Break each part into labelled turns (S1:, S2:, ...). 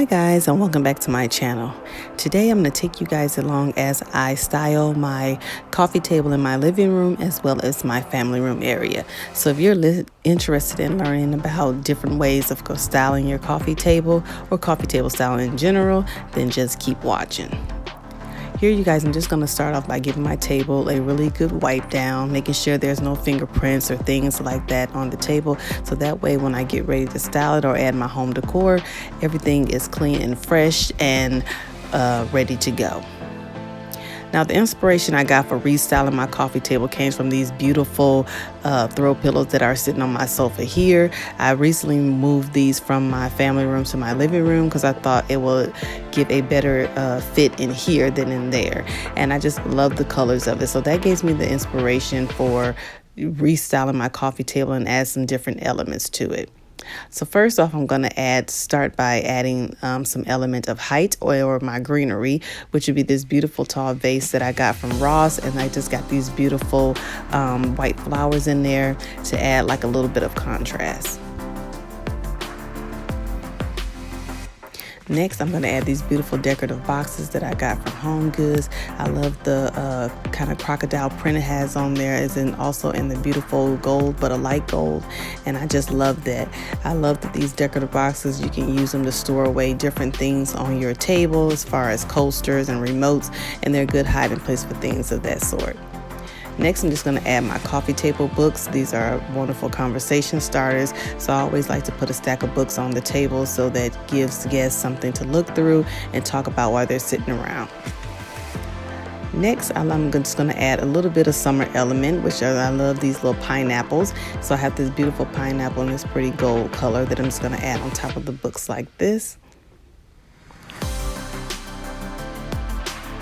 S1: Hi guys, and welcome back to my channel. Today I'm going to take you guys along as I style my coffee table in my living room as well as my family room area. So if you're interested in learning about different ways of styling your coffee table or coffee table styling in general, then just keep watching. Here you guys, I'm just going to start off by giving my table a really good wipe down, making sure there's no fingerprints or things like that on the table. So that way when I get ready to style it or add my home decor, everything is clean and fresh and ready to go. Now, the inspiration I got for restyling my coffee table came from these beautiful throw pillows that are sitting on my sofa here. I recently moved these from my family room to my living room because I thought it would give a better fit in here than in there. And I just love the colors of it. So that gives me the inspiration for restyling my coffee table and add some different elements to it. So first off, I'm going to start by adding some element of height or my greenery, which would be this beautiful tall vase that I got from Ross. And I just got these beautiful white flowers in there to add like a little bit of contrast. Next, I'm going to add these beautiful decorative boxes that I got from Home Goods. I love the kind of crocodile print it has on there, as in also in the beautiful gold, but a light gold. And I just love that. I love that these decorative boxes, you can use them to store away different things on your table as far as coasters and remotes, and they're a good hiding place for things of that sort. Next, I'm just going to add my coffee table books. These are wonderful conversation starters. So I always like to put a stack of books on the table so that gives guests something to look through and talk about while they're sitting around. Next, I'm just going to add a little bit of summer element, which I love these little pineapples. So I have this beautiful pineapple in this pretty gold color that I'm just going to add on top of the books like this.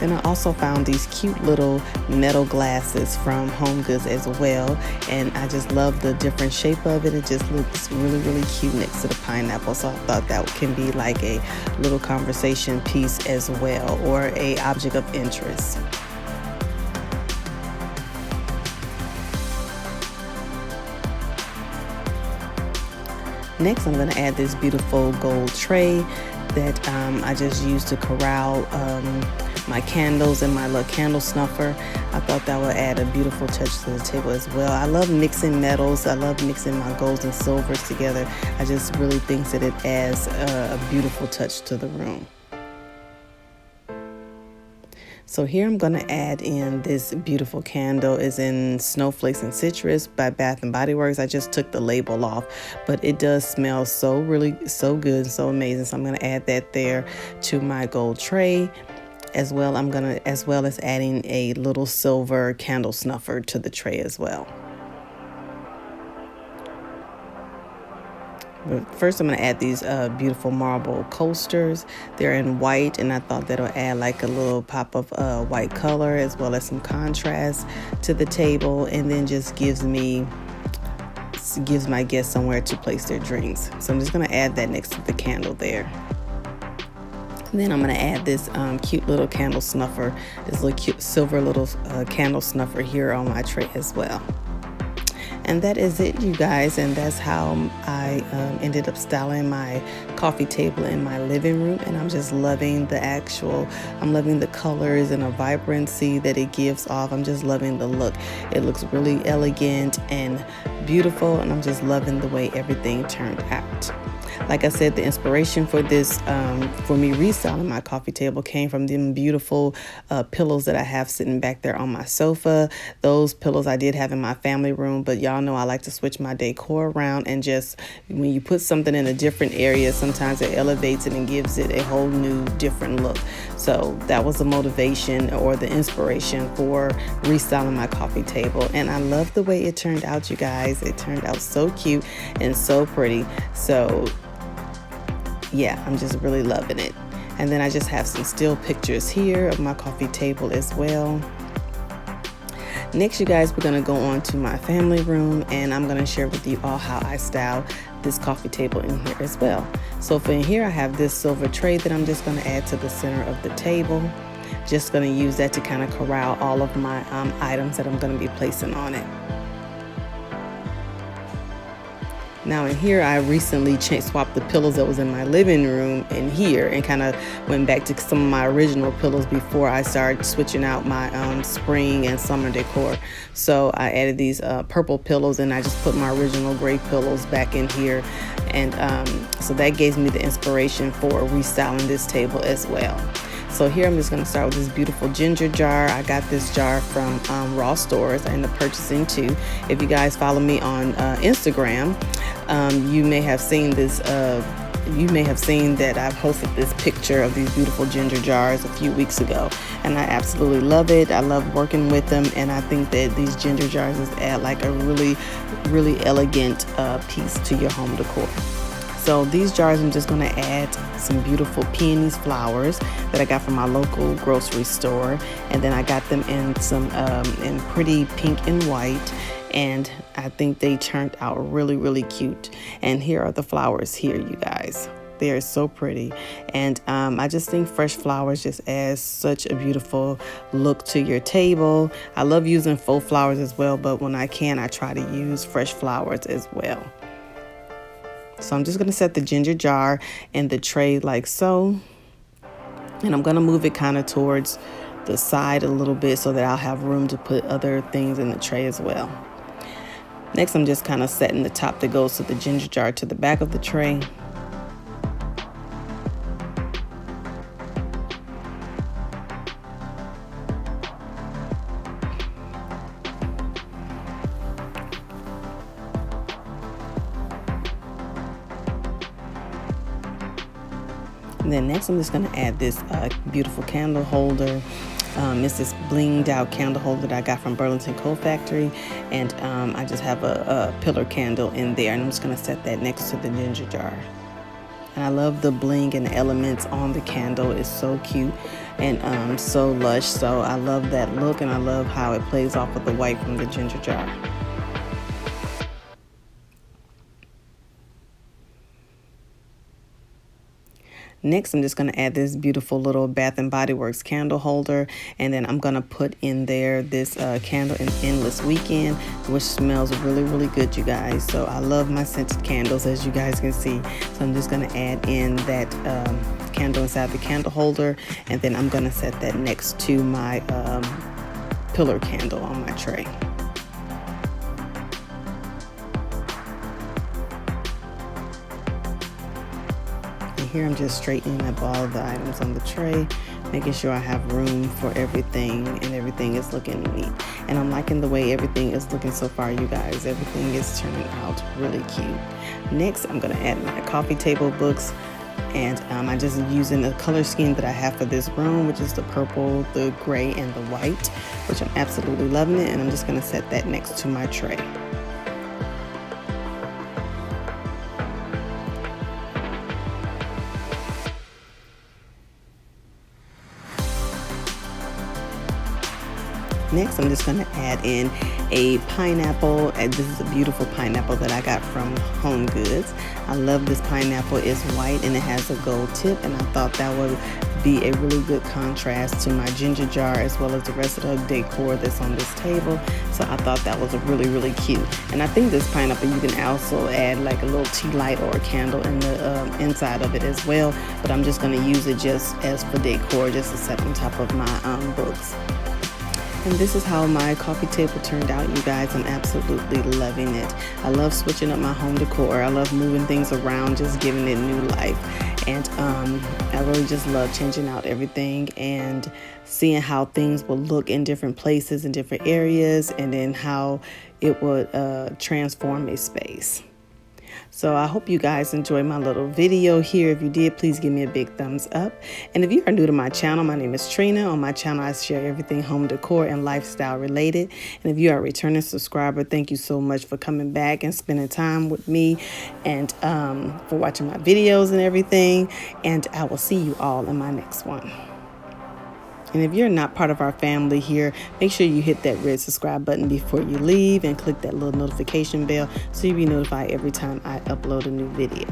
S1: Then I also found these cute little metal glasses from Home Goods as well, and I just love the different shape of it. It just looks really, really cute next to the pineapple, so I thought that can be like a little conversation piece as well, or a object of interest. Next, I'm going to add this beautiful gold tray that I just used to corral my candles and my little candle snuffer. I thought that would add a beautiful touch to the table as well. I love mixing metals. I love mixing my golds and silvers together. I just really think that it adds a beautiful touch to the room. So here I'm going to add in this beautiful candle. Is in Snowflakes and Citrus by Bath & Body Works. I just took the label off, but it does smell so good, so amazing. So I'm going to add that there to my gold tray. As well as adding a little silver candle snuffer to the tray as well. But first I'm going to add these beautiful marble coasters. They're in white, and I thought that'll add like a little pop of white color as well as some contrast to the table, and then just gives my guests somewhere to place their drinks. So I'm just going to add that next to the candle there. And then I'm going to add this cute little candle snuffer, this little cute silver little candle snuffer here on my tray as well. And that is it, you guys, and that's how I ended up styling my coffee table in my living room. And I'm just loving I'm loving the colors and the vibrancy that it gives off. I'm just loving the look. It looks really elegant and beautiful, and I'm just loving the way everything turned out. Like I said, the inspiration for this, for me restyling my coffee table, came from them beautiful pillows that I have sitting back there on my sofa. Those pillows I did have in my family room, but y'all know I like to switch my decor around, and just when you put something in a different area, sometimes it elevates it and gives it a whole new different look. So that was the motivation or the inspiration for restyling my coffee table, and I love the way it turned out, you guys. It turned out so cute and so pretty. So yeah, I'm just really loving it. And then I just have some still pictures here of my coffee table as well. Next, you guys, we're going to go on to my family room, and I'm going to share with you all how I style this coffee table in here as well. So for in here, I have this silver tray that I'm just going to add to the center of the table. Just going to use that to kind of corral all of my items that I'm going to be placing on it. Now in here, I recently swapped the pillows that was in my living room in here and kind of went back to some of my original pillows before I started switching out my spring and summer decor. So I added these purple pillows, and I just put my original gray pillows back in here. And so that gave me the inspiration for restyling this table as well. So here I'm just going to start with this beautiful ginger jar. I got this jar from Ross Stores. I ended up purchasing two. If you guys follow me on Instagram, you may have seen this. You may have seen that I've posted this picture of these beautiful ginger jars a few weeks ago, and I absolutely love it. I love working with them, and I think that these ginger jars just add like a really elegant piece to your home decor. So these jars, I'm just going to add some beautiful peonies flowers that I got from my local grocery store, and then I got them in some in pretty pink and white, and I think they turned out really cute. And here are the flowers here, you guys. They are so pretty, and I just think fresh flowers just adds such a beautiful look to your table. I love using faux flowers as well, but when I can, I try to use fresh flowers as well. So I'm just going to set the ginger jar in the tray like so. And I'm going to move it kind of towards the side a little bit so that I'll have room to put other things in the tray as well. Next, I'm just kind of setting the top that goes to the ginger jar to the back of the tray. And then next, I'm just going to add this beautiful candle holder. It's this blinged out candle holder that I got from Burlington Coal Factory, and I just have a pillar candle in there, and I'm just going to set that next to the ginger jar. And I love the bling and the elements on the candle. It's so cute and so lush. So I love that look, and I love how it plays off with the white from the ginger jar. Next, I'm just going to add this beautiful little Bath & Body Works candle holder, and then I'm going to put in there this candle in Endless Weekend, which smells really good, you guys. So I love my scented candles, as you guys can see. So I'm just going to add in that candle inside the candle holder, and then I'm going to set that next to my pillar candle on my tray. Here I'm just straightening up all of the items on the tray, making sure I have room for everything, and everything is looking neat. And I'm liking the way everything is looking so far, you guys. Everything is turning out really cute. Next, I'm going to add my coffee table books, and I'm just using the color scheme that I have for this room, which is the purple, the gray, and the white, which I'm absolutely loving it. And I'm just going to set that next to my tray. Next, I'm just going to add in a pineapple. This is a beautiful pineapple that I got from Home Goods. I love this pineapple. It's white and it has a gold tip, and I thought that would be a really good contrast to my ginger jar as well as the rest of the decor that's on this table. So I thought that was really cute. And I think this pineapple, you can also add like a little tea light or a candle in the inside of it as well. But I'm just going to use it just as for decor, just to set on top of my books. And this is how my coffee table turned out, you guys. I'm absolutely loving it. I love switching up my home decor. I love moving things around, just giving it new life. And I really just love changing out everything and seeing how things will look in different places, in different areas, and then how it would transform a space. So I hope you guys enjoyed my little video here. If you did, please give me a big thumbs up. And if you are new to my channel, my name is Trina. On my channel, I share everything home decor and lifestyle related. And if you are a returning subscriber, thank you so much for coming back and spending time with me, and for watching my videos and everything. And I will see you all in my next one. And if you're not part of our family here, make sure you hit that red subscribe button before you leave and click that little notification bell so you'll be notified every time I upload a new video.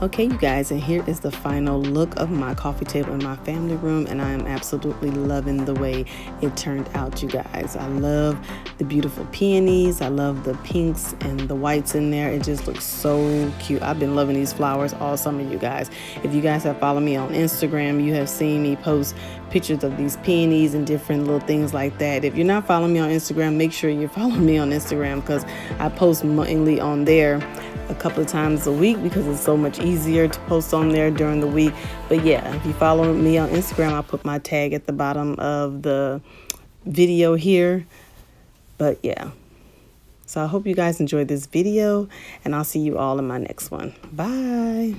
S1: Okay, you guys, and here is the final look of my coffee table in my family room, and I am absolutely loving the way it turned out, you guys. I love the beautiful peonies. I love the pinks and the whites in there. It just looks so cute. I've been loving these flowers all summer, you guys. If you guys have followed me on Instagram, you have seen me post pictures of these peonies and different little things like that. If you're not following me on Instagram, make sure you're following me on Instagram, because I post mainly on there a couple of times a week because it's so much easier to post on there during the week. But yeah, if you follow me on Instagram, I'll put my tag at the bottom of the video here. But yeah, so I hope you guys enjoyed this video, and I'll see you all in my next one. Bye.